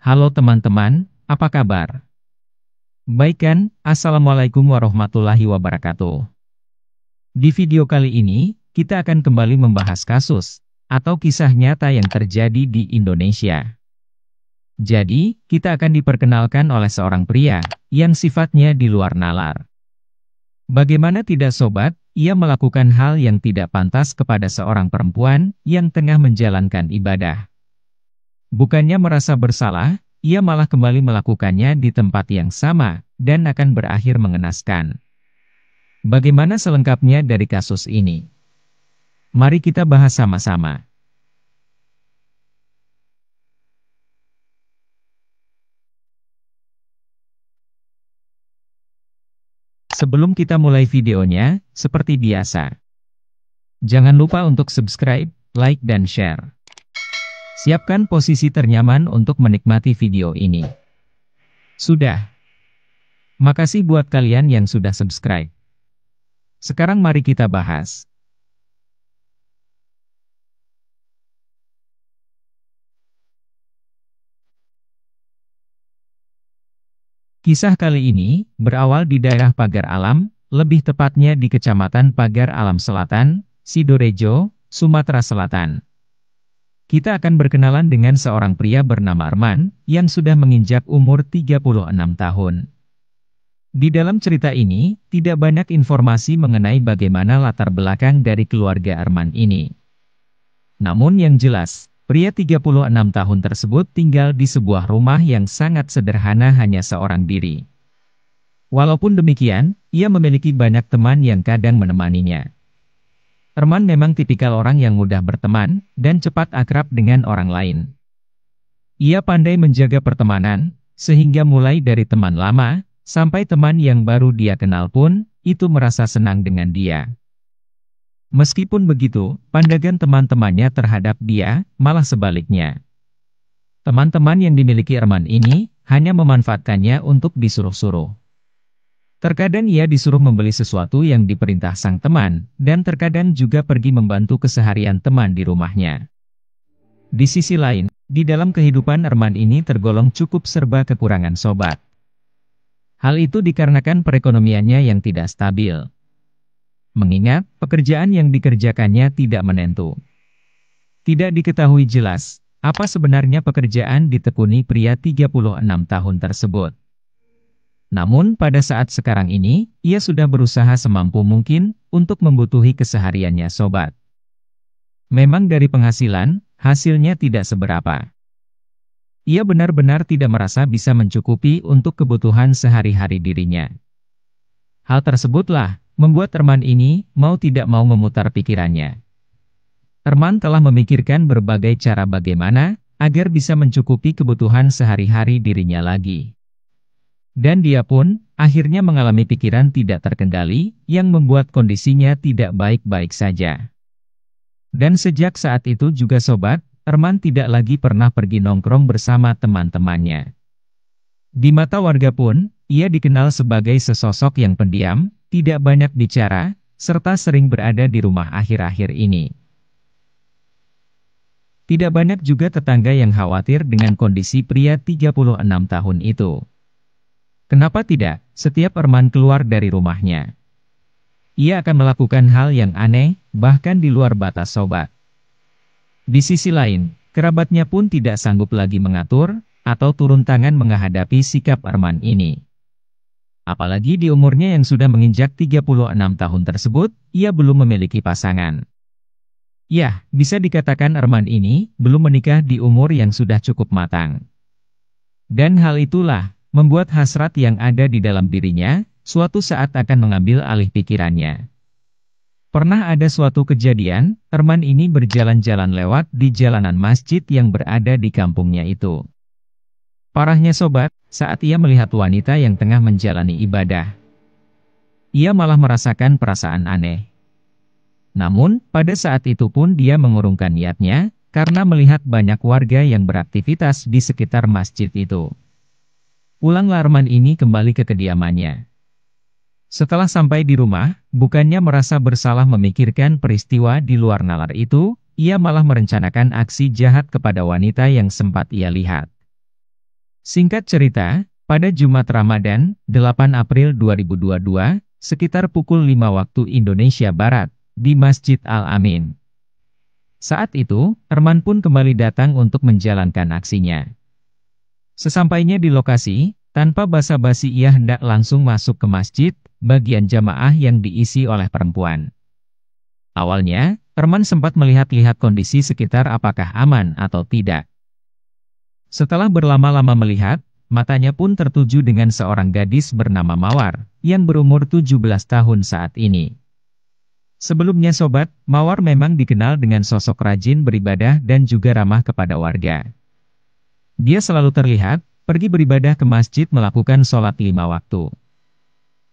Halo teman-teman, apa kabar? Baik kan? Assalamualaikum warahmatullahi wabarakatuh. Di video kali ini, kita akan kembali membahas kasus atau kisah nyata yang terjadi di Indonesia. Jadi, kita akan diperkenalkan oleh seorang pria yang sifatnya di luar nalar. Bagaimana tidak sobat, ia melakukan hal yang tidak pantas kepada seorang perempuan yang tengah menjalankan ibadah. Bukannya merasa bersalah, ia malah kembali melakukannya di tempat yang sama, dan akan berakhir mengenaskan. Bagaimana selengkapnya dari kasus ini? Mari kita bahas sama-sama. Sebelum kita mulai videonya, seperti biasa, jangan lupa untuk subscribe, like dan share. Siapkan posisi ternyaman untuk menikmati video ini. Sudah. Makasih buat kalian yang sudah subscribe. Sekarang mari kita bahas. Kisah kali ini berawal di daerah Pagar Alam, lebih tepatnya di Kecamatan Pagar Alam Selatan, Sidorejo, Sumatera Selatan. Kita akan berkenalan dengan seorang pria bernama Arman, yang sudah menginjak umur 36 tahun. Di dalam cerita ini, tidak banyak informasi mengenai bagaimana latar belakang dari keluarga Arman ini. Namun yang jelas, pria 36 tahun tersebut tinggal di sebuah rumah yang sangat sederhana hanya seorang diri. Walaupun demikian, ia memiliki banyak teman yang kadang menemaninya. Arman memang tipikal orang yang mudah berteman, dan cepat akrab dengan orang lain. Ia pandai menjaga pertemanan, sehingga mulai dari teman lama, sampai teman yang baru dia kenal pun, itu merasa senang dengan dia. Meskipun begitu, pandangan teman-temannya terhadap dia, malah sebaliknya. Teman-teman yang dimiliki Arman ini, hanya memanfaatkannya untuk disuruh-suruh. Terkadang ia disuruh membeli sesuatu yang diperintah sang teman, dan terkadang juga pergi membantu keseharian teman di rumahnya. Di sisi lain, di dalam kehidupan Arman ini tergolong cukup serba kekurangan sobat. Hal itu dikarenakan perekonomiannya yang tidak stabil. Mengingat, pekerjaan yang dikerjakannya tidak menentu. Tidak diketahui jelas, apa sebenarnya pekerjaan ditekuni pria 36 tahun tersebut. Namun pada saat sekarang ini, ia sudah berusaha semampu mungkin untuk membutuhi kesehariannya sobat. Memang dari penghasilan, hasilnya tidak seberapa. Ia benar-benar tidak merasa bisa mencukupi untuk kebutuhan sehari-hari dirinya. Hal tersebutlah membuat Arman ini mau tidak mau memutar pikirannya. Arman telah memikirkan berbagai cara bagaimana agar bisa mencukupi kebutuhan sehari-hari dirinya lagi. Dan dia pun akhirnya mengalami pikiran tidak terkendali yang membuat kondisinya tidak baik-baik saja. Dan sejak saat itu juga sobat, Arman tidak lagi pernah pergi nongkrong bersama teman-temannya. Di mata warga pun, ia dikenal sebagai sesosok yang pendiam, tidak banyak bicara, serta sering berada di rumah akhir-akhir ini. Tidak banyak juga tetangga yang khawatir dengan kondisi pria 36 tahun itu. Kenapa tidak, setiap Arman keluar dari rumahnya, ia akan melakukan hal yang aneh, bahkan di luar batas sobat. Di sisi lain, kerabatnya pun tidak sanggup lagi mengatur, atau turun tangan menghadapi sikap Arman ini. Apalagi di umurnya yang sudah menginjak 36 tahun tersebut, ia belum memiliki pasangan. Ya, bisa dikatakan Arman ini belum menikah di umur yang sudah cukup matang. Dan hal itulah membuat hasrat yang ada di dalam dirinya, suatu saat akan mengambil alih pikirannya. Pernah ada suatu kejadian, Arman ini berjalan-jalan lewat di jalanan masjid yang berada di kampungnya itu. Parahnya sobat, saat ia melihat wanita yang tengah menjalani ibadah, ia malah merasakan perasaan aneh. Namun, pada saat itu pun dia mengurungkan niatnya, karena melihat banyak warga yang beraktivitas di sekitar masjid itu. Pulanglah Arman ini kembali ke kediamannya. Setelah sampai di rumah, bukannya merasa bersalah memikirkan peristiwa di luar nalar itu, ia malah merencanakan aksi jahat kepada wanita yang sempat ia lihat. Singkat cerita, pada Jumat Ramadan, 8 April 2022, sekitar pukul 5 waktu Indonesia Barat, di Masjid Al-Amin. Saat itu, Erman pun kembali datang untuk menjalankan aksinya. Sesampainya di lokasi, tanpa basa-basi ia hendak langsung masuk ke masjid, bagian jamaah yang diisi oleh perempuan. Awalnya, Erman sempat melihat-lihat kondisi sekitar apakah aman atau tidak. Setelah berlama-lama melihat, matanya pun tertuju dengan seorang gadis bernama Mawar, yang berumur 17 tahun saat ini. Sebelumnya sobat, Mawar memang dikenal dengan sosok rajin beribadah dan juga ramah kepada warga. Dia selalu terlihat, pergi beribadah ke masjid melakukan sholat 5 waktu.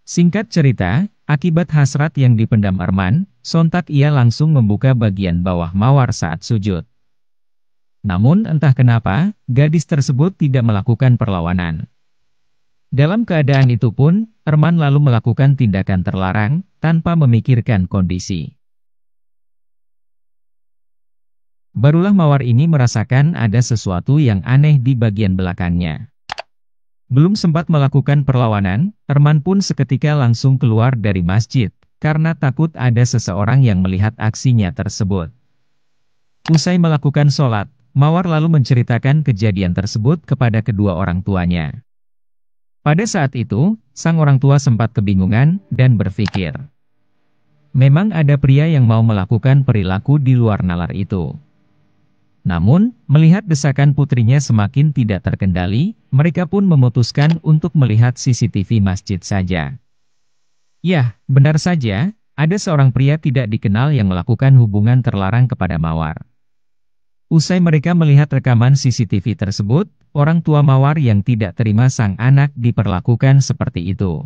Singkat cerita, akibat hasrat yang dipendam Erman, sontak ia langsung membuka bagian bawah Mawar saat sujud. Namun entah kenapa, gadis tersebut tidak melakukan perlawanan. Dalam keadaan itu pun, Erman lalu melakukan tindakan terlarang, tanpa memikirkan kondisi. Barulah Mawar ini merasakan ada sesuatu yang aneh di bagian belakangnya. Belum sempat melakukan perlawanan, Erman pun seketika langsung keluar dari masjid, karena takut ada seseorang yang melihat aksinya tersebut. Usai melakukan sholat, Mawar lalu menceritakan kejadian tersebut kepada kedua orang tuanya. Pada saat itu, sang orang tua sempat kebingungan dan berpikir, memang ada pria yang mau melakukan perilaku di luar nalar itu. Namun, melihat desakan putrinya semakin tidak terkendali, mereka pun memutuskan untuk melihat CCTV masjid saja. Yah, benar saja, ada seorang pria tidak dikenal yang melakukan hubungan terlarang kepada Mawar. Usai mereka melihat rekaman CCTV tersebut, orang tua Mawar yang tidak terima sang anak diperlakukan seperti itu.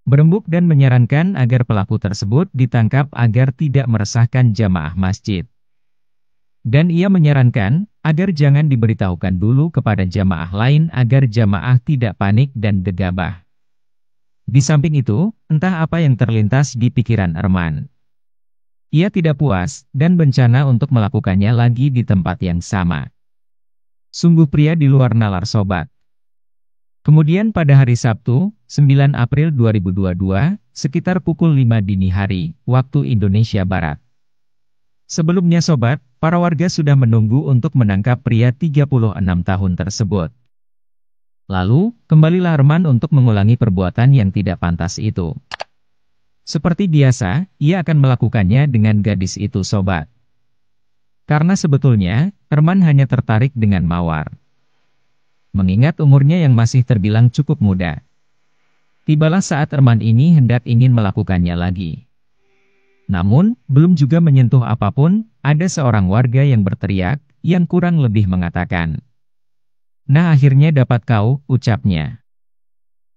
Berembuk dan menyarankan agar pelaku tersebut ditangkap agar tidak meresahkan jamaah masjid. Dan ia menyarankan agar jangan diberitahukan dulu kepada jamaah lain agar jamaah tidak panik dan gegabah. Di samping itu, entah apa yang terlintas di pikiran Erman. Ia tidak puas, dan berencana untuk melakukannya lagi di tempat yang sama. Sungguh pria di luar nalar sobat. Kemudian pada hari Sabtu, 9 April 2022, sekitar pukul 5 dini hari, waktu Indonesia Barat. Sebelumnya sobat, para warga sudah menunggu untuk menangkap pria 36 tahun tersebut. Lalu, kembalilah Erman untuk mengulangi perbuatan yang tidak pantas itu. Seperti biasa, ia akan melakukannya dengan gadis itu sobat. Karena sebetulnya, Erman hanya tertarik dengan Mawar. Mengingat umurnya yang masih terbilang cukup muda. Tibalah saat Erman ini hendak ingin melakukannya lagi. Namun, belum juga menyentuh apapun, ada seorang warga yang berteriak, yang kurang lebih mengatakan, "Nah akhirnya dapat kau," ucapnya.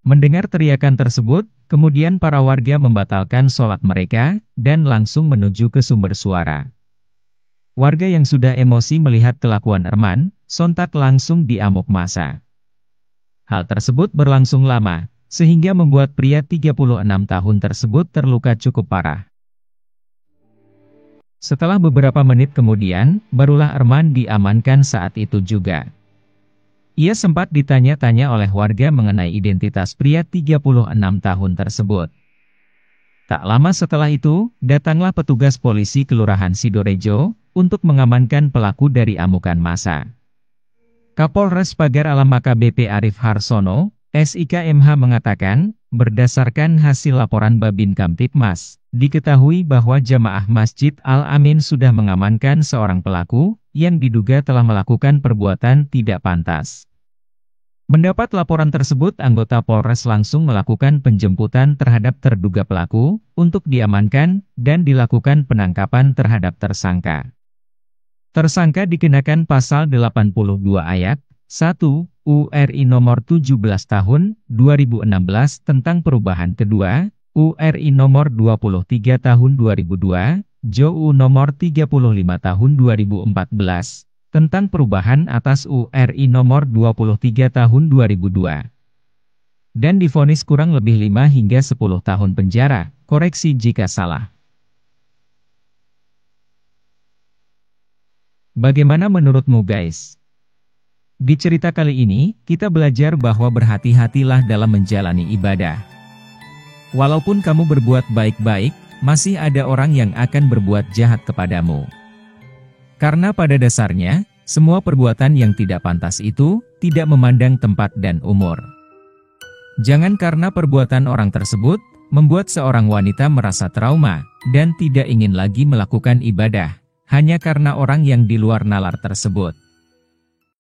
Mendengar teriakan tersebut, kemudian para warga membatalkan sholat mereka, dan langsung menuju ke sumber suara. Warga yang sudah emosi melihat kelakuan Erman, sontak langsung diamuk massa. Hal tersebut berlangsung lama, sehingga membuat pria 36 tahun tersebut terluka cukup parah. Setelah beberapa menit kemudian, barulah Erman diamankan saat itu juga. Ia sempat ditanya-tanya oleh warga mengenai identitas pria 36 tahun tersebut. Tak lama setelah itu, datanglah petugas polisi Kelurahan Sidorejo, untuk mengamankan pelaku dari amukan massa. Kapolres Pagar Alam AKBP Arif Harsono, SIKMH mengatakan, berdasarkan hasil laporan Babin Kamtibmas, diketahui bahwa jamaah Masjid Al-Amin sudah mengamankan seorang pelaku, yang diduga telah melakukan perbuatan tidak pantas. Mendapat laporan tersebut, anggota Polres langsung melakukan penjemputan terhadap terduga pelaku, untuk diamankan, dan dilakukan penangkapan terhadap tersangka. Tersangka dikenakan pasal 82 ayat 1 URI nomor 17 tahun 2016 tentang perubahan kedua, URI nomor 23 tahun 2002, JOU nomor 35 tahun 2014, tentang perubahan atas URI nomor 23 tahun 2002. Dan divonis kurang lebih 5 hingga 10 tahun penjara, koreksi jika salah. Bagaimana menurutmu guys? Di cerita kali ini, kita belajar bahwa berhati-hatilah dalam menjalani ibadah. Walaupun kamu berbuat baik-baik, masih ada orang yang akan berbuat jahat kepadamu. Karena pada dasarnya, semua perbuatan yang tidak pantas itu, tidak memandang tempat dan umur. Jangan karena perbuatan orang tersebut, membuat seorang wanita merasa trauma, dan tidak ingin lagi melakukan ibadah, hanya karena orang yang di luar nalar tersebut.